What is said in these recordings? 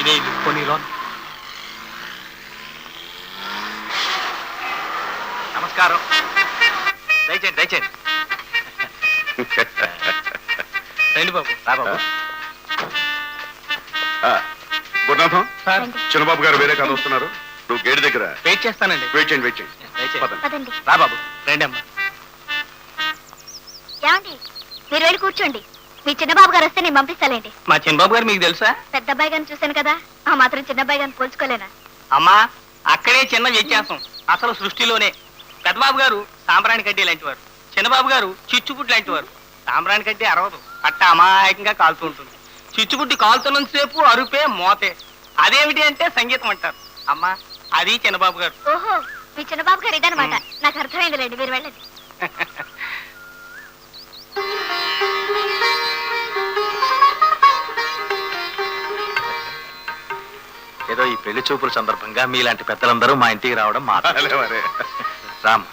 ఇదే కొన్ని లోన్. నమస్కారం. దయచేయండి దయచేయండి. రండి బాబు. రా బాబు. గురునాథం, చిన్నబాబు గారు వేరే కాదు వస్తున్నారు. నువ్వు గేట్ దగ్గర వెయిట్ చేస్తానండి. వెయిట్ చేయండి వెయిట్ చేయండి. రా బాబు. రండి అమ్మా. ఏమండి, మీరు వెళ్ళి కూర్చోండి. మీ చిన్నబాబు గారు వస్తే నేను పంపిస్తాలేండి. మా చిన్నబాబు గారు మీకు తెలుసా? పెద్ద అబ్బాయి గారిని చూశాను కదా, ఆ మాత్రం చిన్న అబ్బాయి గారిని పోల్చుకోలేనా? అమ్మా, అక్కడే చిన్న వ్యత్యాసం. అసలు సృష్టిలోనే పెద్దబాబు గారు సాంబ్రాణి కడ్డీ లాంటి వారు, చిన్నబాబు గారు చిచ్చుపుట్టి లాంటి వారు. సాంబ్రాణి కడ్డీ అరవదు, అట్ట అమాయకంగా కాలుతూ ఉంటుంది. చిచ్చుపుట్టి కాలుతున్నంతసేపు అరుపే మోతే. అదేమిటి అంటే సంగీతం అంటారు. అమ్మా, అది చిన్నబాబు గారు. ఓహో, మీ చిన్నబాబు గారు ఇదనమాట. నాకు అర్థమైందిలేండి, మీరు వెళ్ళండి. ఏదో ఈ పెళ్లి చూపుల సందర్భంగా మీలాంటి పెద్దలందరూ మా ఇంటికి రావడం మా Ram.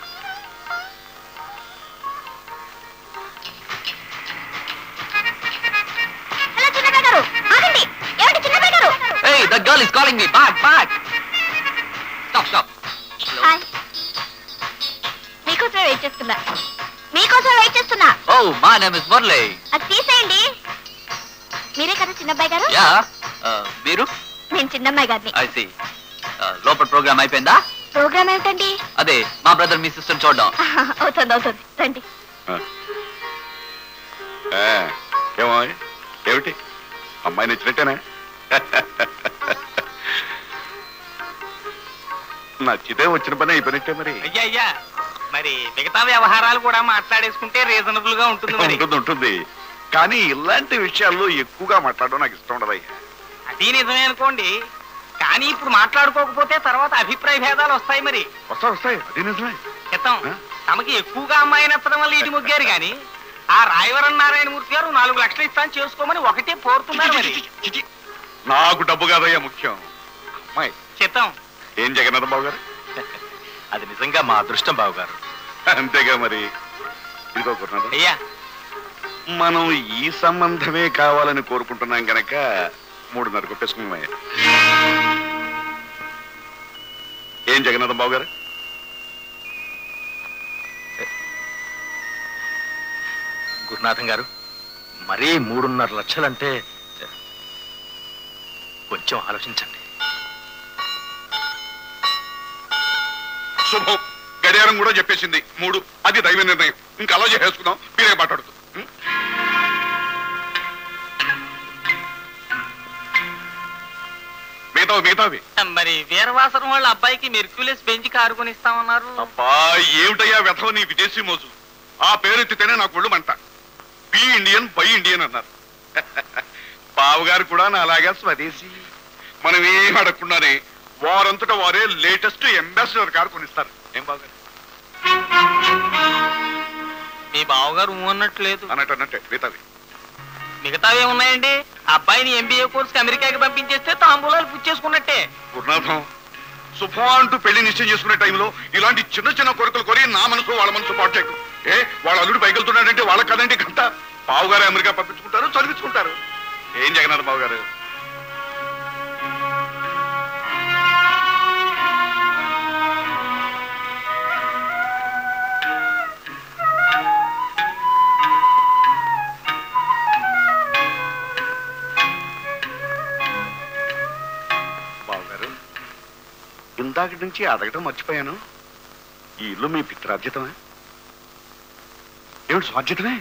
Hey, the girl is calling me. Back, back. Stop, stop. మీకోసం వెయిట్ చేస్తున్నా. Oh, my name is Murli. అది తీసేయండి. మీరే కదా చిన్నబ్బాయి గారు? Yeah. మీరు? నేను చిన్నమ్మాయి గారిని. I see. లోపల ప్రోగ్రామ్ అయిపోయిందా? ప్రోగ్రామ్ ఏమిటండి? అదే మా బ్రదర్ మీ సిస్టర్ చూడడం. అవుతుంది. రండి. ఏమిటి అమ్మాయి నచ్చినట్టేనా? నచ్చితే వచ్చిన పని అయిపోయినట్టే. మరి అయ్యా మరి మిగతా వ్యవహారాలు కూడా మాట్లాడేసుకుంటే రీజనబుల్ గా ఉంటుంది. కానీ ఇలాంటి విషయాల్లో ఎక్కువగా మాట్లాడడం నాకు ఇష్టం ఉండదయ్యా. అది నిజమే అనుకోండి, కానీ ఇప్పుడు మాట్లాడుకోకపోతే తర్వాత అభిప్రాయ భేదాలు వస్తాయి. మరి వస్తాయి. అది నిజమే. క్రితం తమకి ఎక్కువగా అమ్మాయి నచ్చడం వల్ల ఇటు ముగ్గారు, కానీ ఆ రాయవరం నారాయణమూర్తి గారు 4 లక్షలు ఇస్తాను చేసుకోమని ఒకటే పోరుతున్నారు. మరి నాకు డబ్బు కాదయ్యా ముఖ్యం, అమ్మాయి. చిత్తం. ఏం జగన్నాథ బాబు గారు, అది నిజంగా మా అదృష్టం బాబు గారు. అంతేగా మరి. ఇదిగో గురునాథం, అయ్యా, మనం ఈ సంబంధమే కావాలని కోరుకుంటున్నాం గనక 3.5 కొట్టేసుకున్నామయ్యా. ఏం జగన్నాథం బాబు గారు? గురునాథం గారు, మరీ 3.5 లక్షలంటే కొంచెం ఆలోచించండి. శుభం, గడియారం కూడా చెప్పేసింది 3. అది దైవ నిర్ణయం. ఇంకా అలా చేసేసుకుందాం. మీరే మాట్లాడుతూ. మిగతావి మరి వీరవాసరం వాళ్ళ అబ్బాయికి మెర్క్యూలియస్ బెంచ్ కారు కొనిస్తామన్నారు. అబ్బా, ఏమిటయ్యా వ్యథం నీ విదేశీ మోజు. ఆ పేరు ఎత్తితేనే నాకు ఒళ్ళు మంట. బి ఇండియన్ బై ఇండియన్ అన్నారు. బావగారు కూడా నా అలాగా స్వదేశీ. మనం ఏం అడగకుండానే వారంతటా వారే లేటెస్ట్ అంబాసిడర్ కారు కొనిస్తారు. ఏం బావగారు? మీ బావగారు అన్నట్లేదు. అన్నట్టే. మిగతావే ఉన్నాయండి. అబ్బాయిని ఎంబీఏ కోర్సుకి అమెరికాకి పంపించేస్తే తాంబూలాలు పుచ్చేసుకున్నట్టే. గురునాథం, శుభం అంటూ పెళ్లి నిశ్చయం చేసుకునే టైంలో ఇలాంటి చిన్న కోరికలు కోరి నా మనసు వాళ్ళ మనసు పాటలేకు. వాళ్ళ అల్లుడు పైకెళ్తున్నాడంటే వాళ్ళకి కదండి గంట. బావుగారు అమెరికా పంపించుకుంటారు, చదివించుకుంటారు. ఏం జగన్నాథ బాబు గారు? ఇందాక నుంచి అడగటం మర్చిపోయాను. ఈ ఇల్లు మీ పిత్రార్జితమే? ఏమిటి స్వార్జితమే?